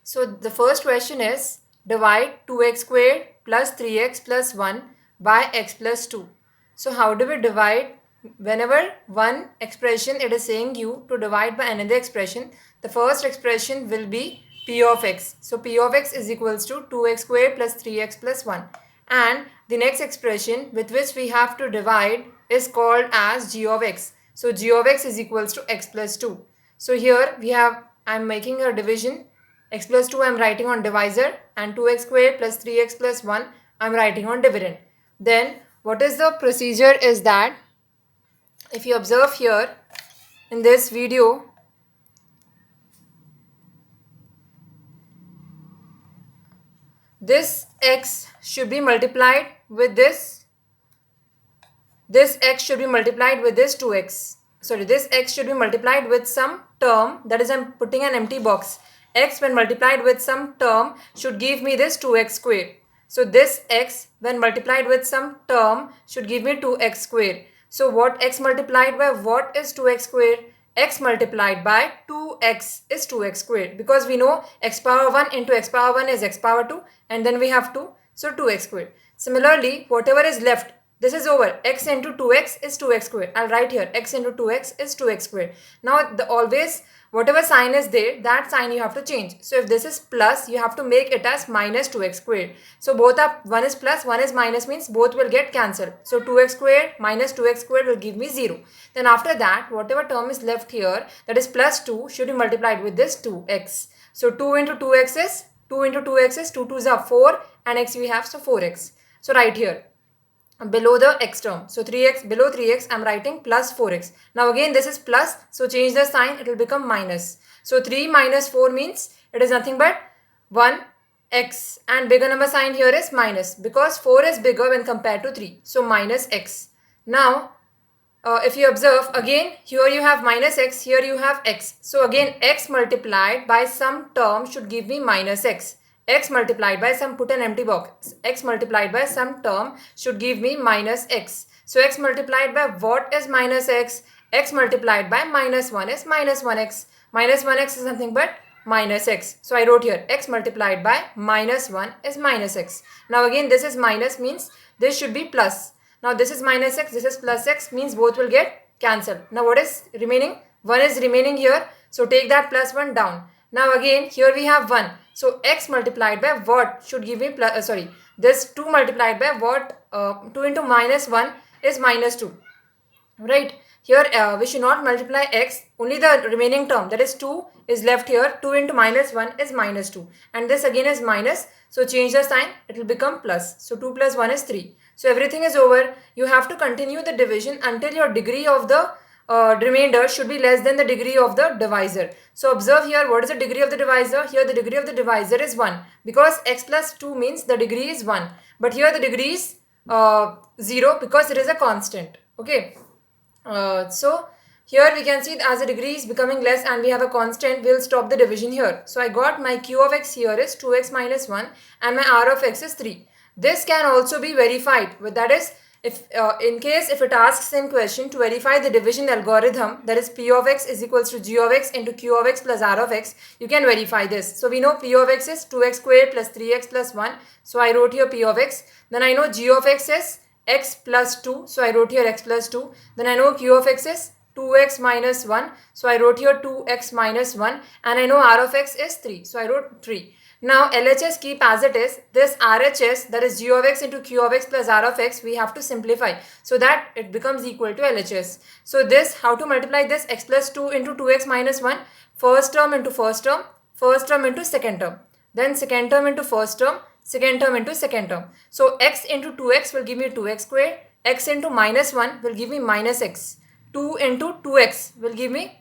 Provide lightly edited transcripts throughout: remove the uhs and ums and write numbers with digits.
So the first question is divide 2x squared plus 3x plus 1 by x plus 2. So how do we divide? Whenever one expression it is saying you to divide by another expression, the first expression will be p of x. So p of x is equals to 2x squared plus 3x plus 1. And the next expression with which we have to divide is called as g of x. So g of x is equals to x plus 2. So here we have, I am making a division. X plus 2 I am writing on divisor, and 2x squared plus 3x plus 1 I am writing on dividend. Then what is the procedure is that if you observe here in this video, this x should be multiplied with this x should be multiplied with this 2x. Sorry, this x should be multiplied with some term, that is I am putting an empty box. X when multiplied with some term should give me this 2x squared. So this x when multiplied with some term should give me 2x squared. So what x multiplied by what is 2x squared? X multiplied by 2x is 2x squared, because we know x power 1 into x power 1 is x power 2, and then we have 2, so 2x squared. Similarly, whatever is left, this is over. X into 2x is 2x squared. I'll write here x into 2x is 2x squared. Now always whatever sign is there, that sign you have to change. So if this is plus, you have to make it as minus 2x squared. So both are, one is plus, one is minus, means both will get cancelled. So 2x squared minus 2x squared will give me 0. Then after that, whatever term is left here, that is plus 2, should be multiplied with this 2x. So 2 into 2x is 2 into 2x is 2 2s are 4, and x we have, so 4x. So right here below the x term, so 3x, below 3x I am writing plus 4x. Now again this is plus, so change the sign, it will become minus. So 3 minus 4 means it is nothing but 1x, and bigger number sign here is minus, because 4 is bigger when compared to 3, so minus x. Now if you observe again, here you have minus x, here you have x. So again x multiplied by some term should give me minus x. X multiplied by some, put an empty box, x multiplied by some term should give me minus x. So x multiplied by what is minus x? X multiplied by minus 1 is minus 1x. Minus 1x is nothing but minus x. So I wrote here x multiplied by minus 1 is minus x. Now again this is minus, means this should be plus. Now this is minus x, this is plus x, means both will get cancelled. Now what is remaining? 1 is remaining here. So take that plus 1 down. Now again here we have 1. So x multiplied by what should give me plus, this 2 multiplied by what? 2 into minus 1 is minus 2. Right. Here we should not multiply x, only the remaining term, that is 2 is left here. 2 into minus 1 is minus 2, and this again is minus, so change the sign, it will become plus. So 2 plus 1 is 3. So everything is over. You have to continue the division until your degree of the remainder should be less than the degree of the divisor. So observe here, what is the degree of the divisor? Here the degree of the divisor is 1, because x plus 2 means the degree is 1, but here the degree is 0, because it is a constant. Okay. So here we can see as the degree is becoming less and we have a constant, we'll stop the division here. So I got my q of x here is 2x minus 1, and my r of x is 3. This can also be verified, but that is if in case if it asks in question to verify the division algorithm, that is p of x is equals to g of x into q of x plus r of x, you can verify this. So we know p of x is 2x squared plus 3x plus 1. So I wrote here p of x. Then I know g of x is x plus 2, so I wrote here x plus 2. Then I know q of x is 2x minus 1, so I wrote here 2x minus 1, and I know r of x is 3, so I wrote 3. Now LHS keep as it is. This RHS, that is g of x into q of x plus r of x, we have to simplify so that it becomes equal to LHS. So this, how to multiply this? X plus 2 into 2x minus 1, first term into first term, first term into second term, then second term into first term, second term into second term. So x into 2x will give me 2x squared, x into minus 1 will give me minus x, 2 into 2x will give me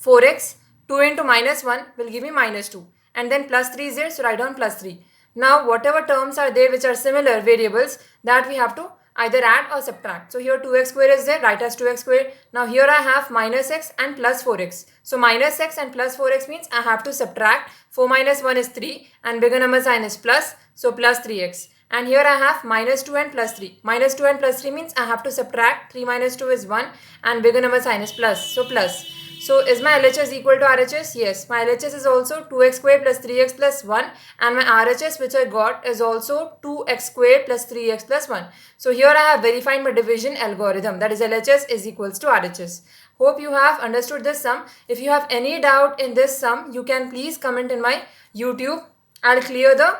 4x, 2 into minus 1 will give me minus 2, and then plus 3 is there, so write down plus 3. Now whatever terms are there which are similar variables, that we have to either add or subtract. So here 2x square is there, write as 2x square. Now here I have minus x and plus 4x. So minus x and plus 4x means I have to subtract. 4 minus 1 is 3, and bigger number sign is plus, so plus 3x. And here I have minus 2 and plus 3. Minus 2 and plus 3 means I have to subtract. 3 minus 2 is 1, and bigger number sign is plus, so plus. So is my LHS equal to RHS? Yes, my LHS is also 2x squared plus 3x plus 1, and my RHS which I got is also 2x squared plus 3x plus 1. So here I have verified my division algorithm, that is LHS is equals to RHS. Hope you have understood this sum. If you have any doubt in this sum, you can please comment in my YouTube. I'll clear the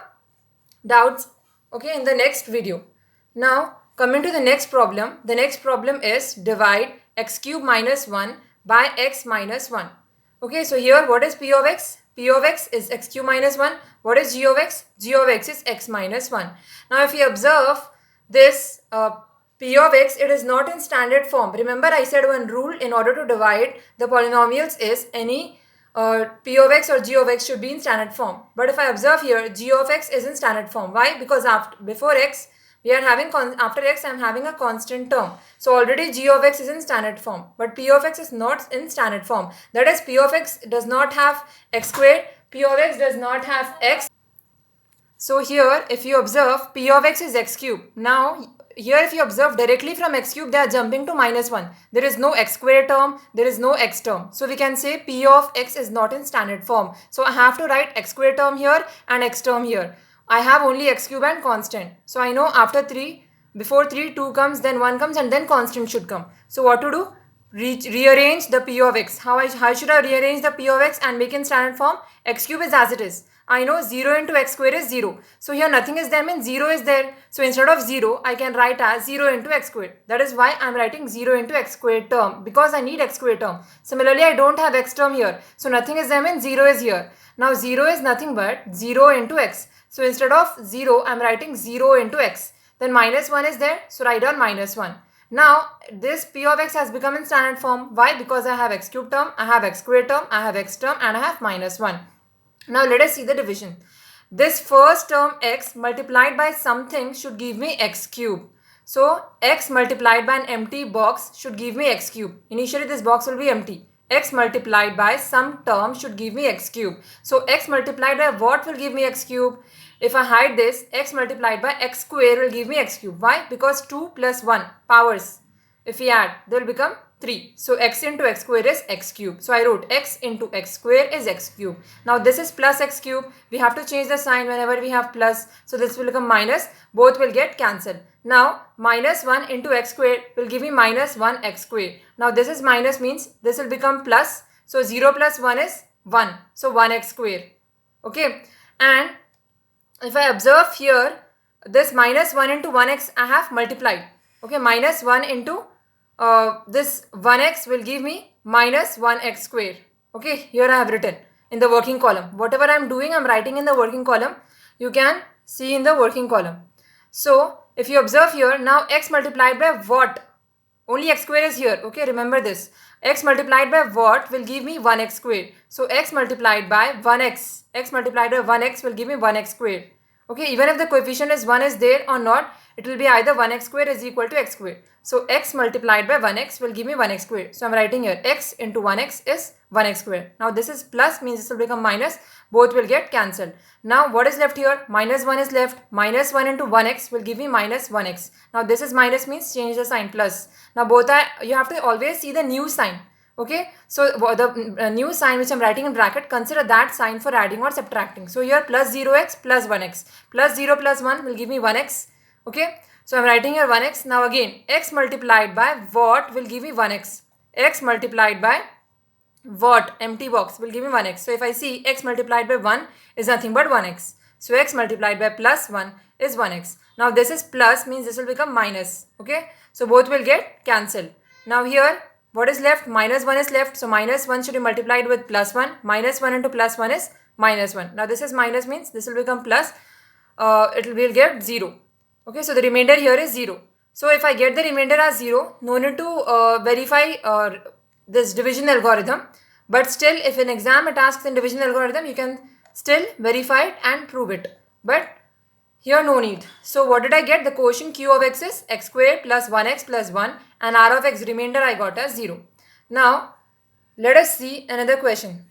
doubts, okay, in the next video. Now coming to the next problem. The next problem is divide x cube minus 1 by x minus 1. Okay, so here what is p of x? P of x is x cube minus 1. What is g of x? G of x is x minus 1. Now if you observe this p of x, it is not in standard form. Remember I said one rule in order to divide the polynomials is any p of x or g of x should be in standard form. But if I observe here, g of x is in standard form. Why? Because before x we are having after x I am having a constant term. So already g of x is in standard form, but p of x is not in standard form. That is, p of x does not have x squared, p of x does not have x. So here if you observe, p of x is x cube. Now here if you observe, directly from x cube they are jumping to minus 1. There is no x square term, there is no x term. So we can say p of x is not in standard form. So I have to write x square term here and x term here. I have only x cube and constant. So I know after 3, before 3, 2 comes, then 1 comes, and then constant should come. So what to do? Rearrange the p of x. How should I rearrange the p of x and make in standard form? X cube is as it is. I know 0 into x square is 0. So here nothing is there means 0 is there. So instead of 0, I can write as 0 into x squared. That is why I am writing 0 into x squared term, because I need x squared term. Similarly, I don't have x term here. So nothing is there means 0 is here. Now 0 is nothing but 0 into x. So instead of 0, I am writing 0 into x. Then minus 1 is there. So write down minus 1. Now this p of x has become in standard form. Why? Because I have x cube term, I have x squared term, I have x term, and I have minus 1. Now let us see the division. This first term x multiplied by something should give me x cube. So x multiplied by an empty box should give me x cube. Initially this box will be empty. X multiplied by some term should give me x cube. So x multiplied by what will give me x cube? If I hide this, x multiplied by x square will give me x cube. Why? Because 2 plus 1 powers. If we add, they will become 3. So x into x square is x cube. So I wrote x into x square is x cube. Now this is plus x cube. We have to change the sign whenever we have plus. So this will become minus. Both will get cancelled. Now minus 1 into x square will give me minus 1 x square. Now this is minus means this will become plus. So 0 plus 1 is 1. So 1x square. Okay. And if I observe here, this minus 1 into 1x I have multiplied. Okay. Minus 1 into this 1x will give me minus 1x square. Okay, here I have written in the working column. Whatever I am doing, I am writing in the working column. You can see in the working column. So if you observe here, now x multiplied by what? Only x square is here. Okay, remember this. X multiplied by what will give me 1x square. So x multiplied by 1x. X multiplied by 1x will give me 1x square. Okay, even if the coefficient is 1 is there or not, it will be either 1x square is equal to x square. So x multiplied by 1x will give me 1x square. So I am writing here x into 1x is 1x square. Now this is plus means this will become minus. Both will get cancelled. Now what is left here? Minus 1 is left. Minus 1 into 1x will give me minus 1x. Now this is minus means change the sign plus. Now both are, you have to always see the new sign. Okay, so the new sign which I am writing in bracket, consider that sign for adding or subtracting. So here plus 0x plus 1x. Plus 0 plus 1 will give me 1x. Okay, so I am writing here 1x. Now again, x multiplied by what will give me 1x. X multiplied by what? Empty box will give me 1x. So if I see x multiplied by 1 is nothing but 1x. So x multiplied by plus 1 is 1x. Now this is plus means this will become minus. Okay, so both will get cancelled. Now here what is left? Minus 1 is left. So minus 1 should be multiplied with plus 1. Minus 1 into plus 1 is minus 1. Now this is minus means this will become plus. We'll get 0. Okay, so the remainder here is 0. So if I get the remainder as 0, no need to verify this division algorithm. But still, if in exam it asks in division algorithm, you can still verify it and prove it. But here no need. So what did I get? The quotient q of x is x squared plus 1x plus 1, and r of x remainder I got as 0. Now let us see another question.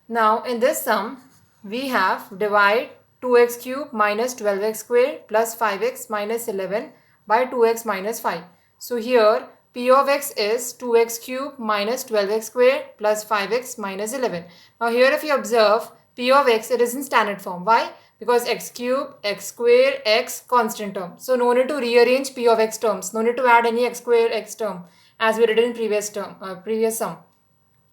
Now in this sum we have divide 2x cube minus 12x squared plus 5x minus 11 by 2x minus 5. So here P of x is 2x cube minus 12x square plus 5x minus 11. Now here if you observe P of x, it is in standard form. Why? Because x cube, x square, x constant term. So no need to rearrange P of x terms. No need to add any x square x term as we did in previous sum.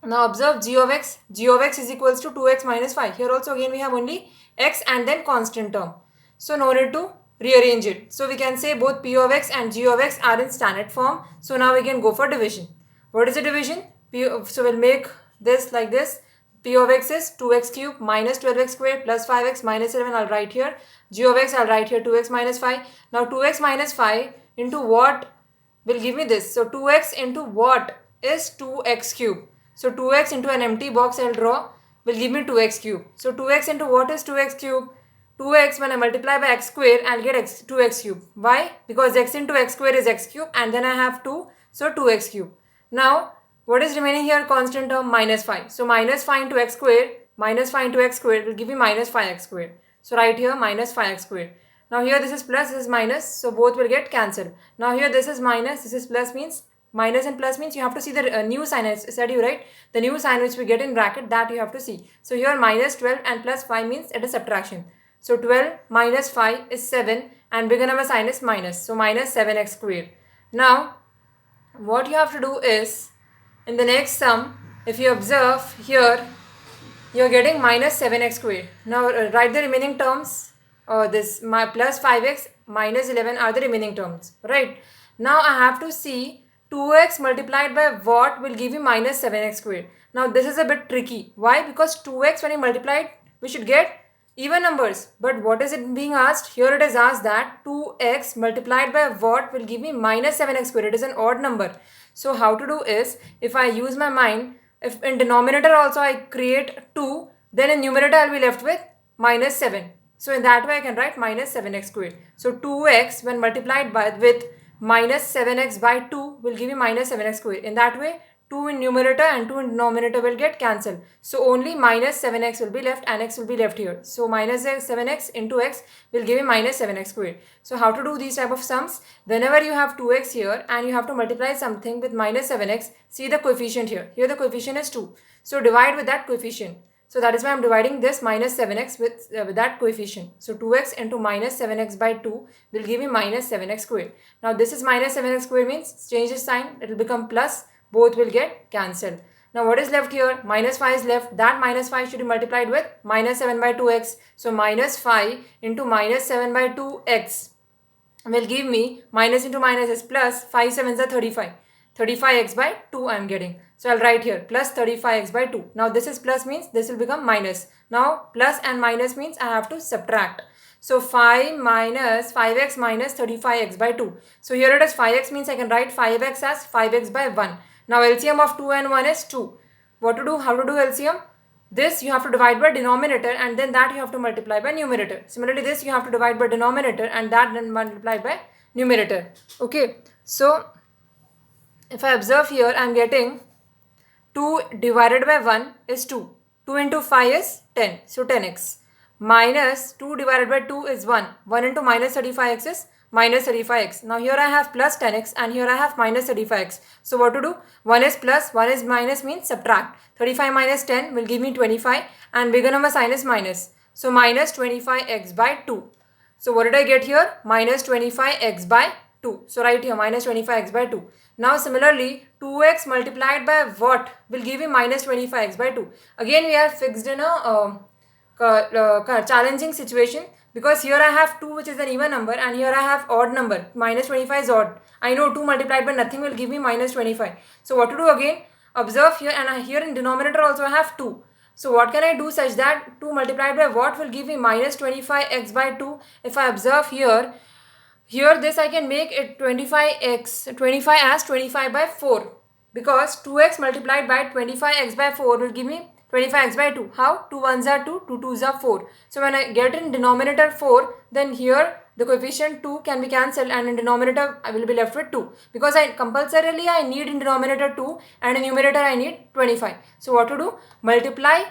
Now observe g of x. G of x is equals to 2x minus 5. Here also again we have only x and then constant term. So no need to rearrange it. So we can say both p of x and g of x are in standard form. So now we can go for division. What is the division? So we'll make this like this. P of x is 2x cube minus 12x square plus 5x minus 11. I'll write here. G of x I'll write here 2x minus 5. Now 2x minus 5 into what will give me this? So 2x into what is 2x cube. So 2x into an empty box I'll draw will give me 2x cube. So 2x into what is 2x cube? 2x when I multiply by x square I'll get 2x cube. Why? Because x into x square is x cube and then I have 2. So 2x cube. Now what is remaining here? Constant term minus 5. So minus 5 into x square minus 5 into x square will give me minus 5x square. So right here minus 5x square. Now here this is plus, this is minus. So both will get cancelled. Now here this is minus, this is plus, means minus and plus means you have to see the new sign. I said you right, the new sign which we get in bracket, that you have to see. So here minus 12 and plus 5 means it is subtraction. So 12 minus 5 is 7 and bigger number sign is minus. So minus 7x square. Now what you have to do is in the next sum, if you observe here, you are getting minus 7x square. Now write the remaining terms. This my plus 5x minus 11 are the remaining terms, right? Now I have to see 2x multiplied by what will give you minus 7x square. Now this is a bit tricky. Why? Because 2x when you multiply it, we should get even numbers. But what is it being asked? Here it is asked that 2x multiplied by what will give me minus 7x square. It is an odd number. So how to do is, if I use my mind, if in denominator also I create 2, then in numerator I will be left with minus 7. So in that way I can write minus 7x square. So 2x when multiplied with minus 7x by 2 will give you minus 7x square. In that way 2 in numerator and 2 in denominator will get cancelled. So only minus 7x will be left and x will be left here. So minus 7x into x will give you minus 7x square. So how to do these type of sums? Whenever you have 2x here and you have to multiply something with minus 7x, see the coefficient here. Here the coefficient is 2. So divide with that coefficient. So that is why I am dividing this minus 7x with that coefficient. So 2x into minus 7x by 2 will give me minus 7x square. Now this is minus 7x square means change the sign. It will become plus. Both will get cancelled. Now what is left here? Minus 5 is left. That minus 5 should be multiplied with minus 7 by 2x. So minus 5 into minus 7 by 2x will give me minus into minus is plus. 5 7s are 35. 35x by 2 I am getting. So I'll write here plus 35x by 2. Now this is plus means this will become minus. Now plus and minus means I have to subtract. So 5 minus 5x minus 35x by 2. So here it is 5x means I can write 5x as 5x by 1. Now LCM of 2 and 1 is 2. What to do? How to do LCM? This you have to divide by denominator and then that you have to multiply by numerator. Similarly this you have to divide by denominator and that then multiply by numerator. Okay. So if I observe here, I am getting 2 divided by 1 is 2. 2 into 5 is 10. So 10x. Minus 2 divided by 2 is 1. 1 into minus 35x is minus 35x. Now here I have plus 10x and here I have minus 35x. So what to do? 1 is plus, 1 is minus means subtract. 35 minus 10 will give me 25 and bigger number sign is minus. So minus 25x by 2. So what did I get here? Minus 25x by 2. So right here minus 25x by 2. Now similarly 2x multiplied by what will give you minus 25x by 2. Again we are fixed in a challenging situation because here I have 2 which is an even number and here I have odd number. Minus 25 is odd. I know 2 multiplied by nothing will give me minus 25. So what to do again? Observe here and here in denominator also I have 2. So what can I do such that 2 multiplied by what will give me minus 25x by 2? If I observe here this I can make it 25 as 25 by 4 because 2x multiplied by 25x by 4 will give me 25x by 2. How? 2 1s are 2, 2 2s are 4. So when I get in denominator 4, then here the coefficient 2 can be cancelled and in denominator I will be left with 2 because I compulsorily I need in denominator 2 and in numerator I need 25. So what to do? Multiply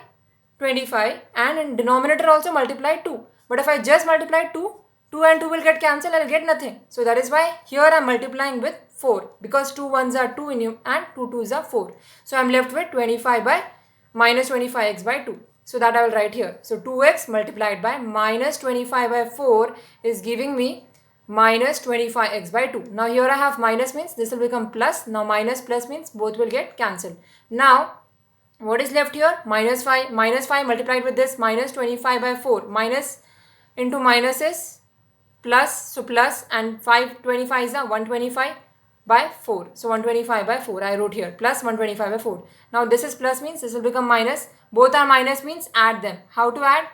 25 and in denominator also multiply 2. But if I just multiply 2 and 2 will get cancelled, I will get nothing. So that is why here I am multiplying with 4 because 2 ones are 2 and 2 twos are 4. So I'm left with 25 by minus 25x by 2. So that I will write here. So 2x multiplied by minus 25 by 4 is giving me minus 25x by 2. Now here I have minus means this will become plus. Now minus plus means both will get cancelled. Now what is left here? Minus 5 multiplied with this minus 25 by 4. Minus into minus is plus. So plus and 525 is 125 by 4. So 125 by 4 I wrote here plus 125 by 4. Now this is plus means this will become minus. Both are minus means add them. How to add?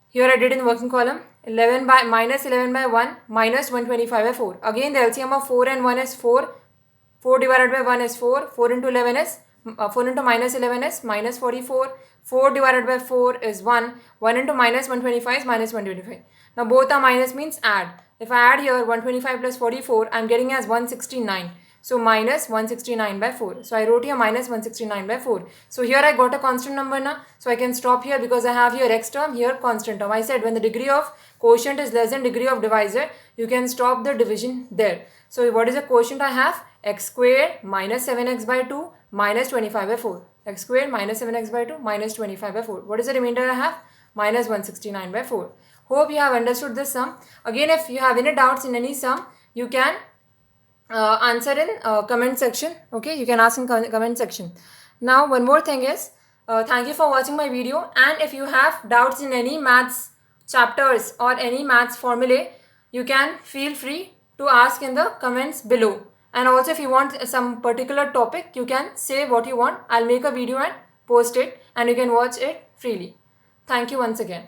Here I did in the working column. 11 by minus 11 by 1 minus 125 by 4. Again the LCM of 4 and 1 is 4. 4 divided by 1 is 4. 4 into 11 is 4 into minus 11 is minus 44. 4 divided by 4 is 1. 1 into minus 125 is minus 125. Now both are minus means add. If I add here 125 plus 44, I am getting as 169. So minus 169 by 4. So I wrote here minus 169 by 4. So here I got a constant number now. So I can stop here because I have here x term, here constant term. I said when the degree of quotient is less than degree of divisor, you can stop the division there. So what is the quotient I have? X squared minus 7x by 2 minus 25 by 4. X squared minus 7x by 2 minus 25 by 4. What is the remainder I have? Minus 169 by 4. Hope you have understood this sum. Again, if you have any doubts in any sum, you can answer in comment section. Okay, you can ask in comment section. Now one more thing is, thank you for watching my video, and if you have doubts in any maths chapters or any maths formulae, you can feel free to ask in the comments below. And also if you want some particular topic, you can say what you want. I'll make a video and post it and you can watch it freely. Thank you once again.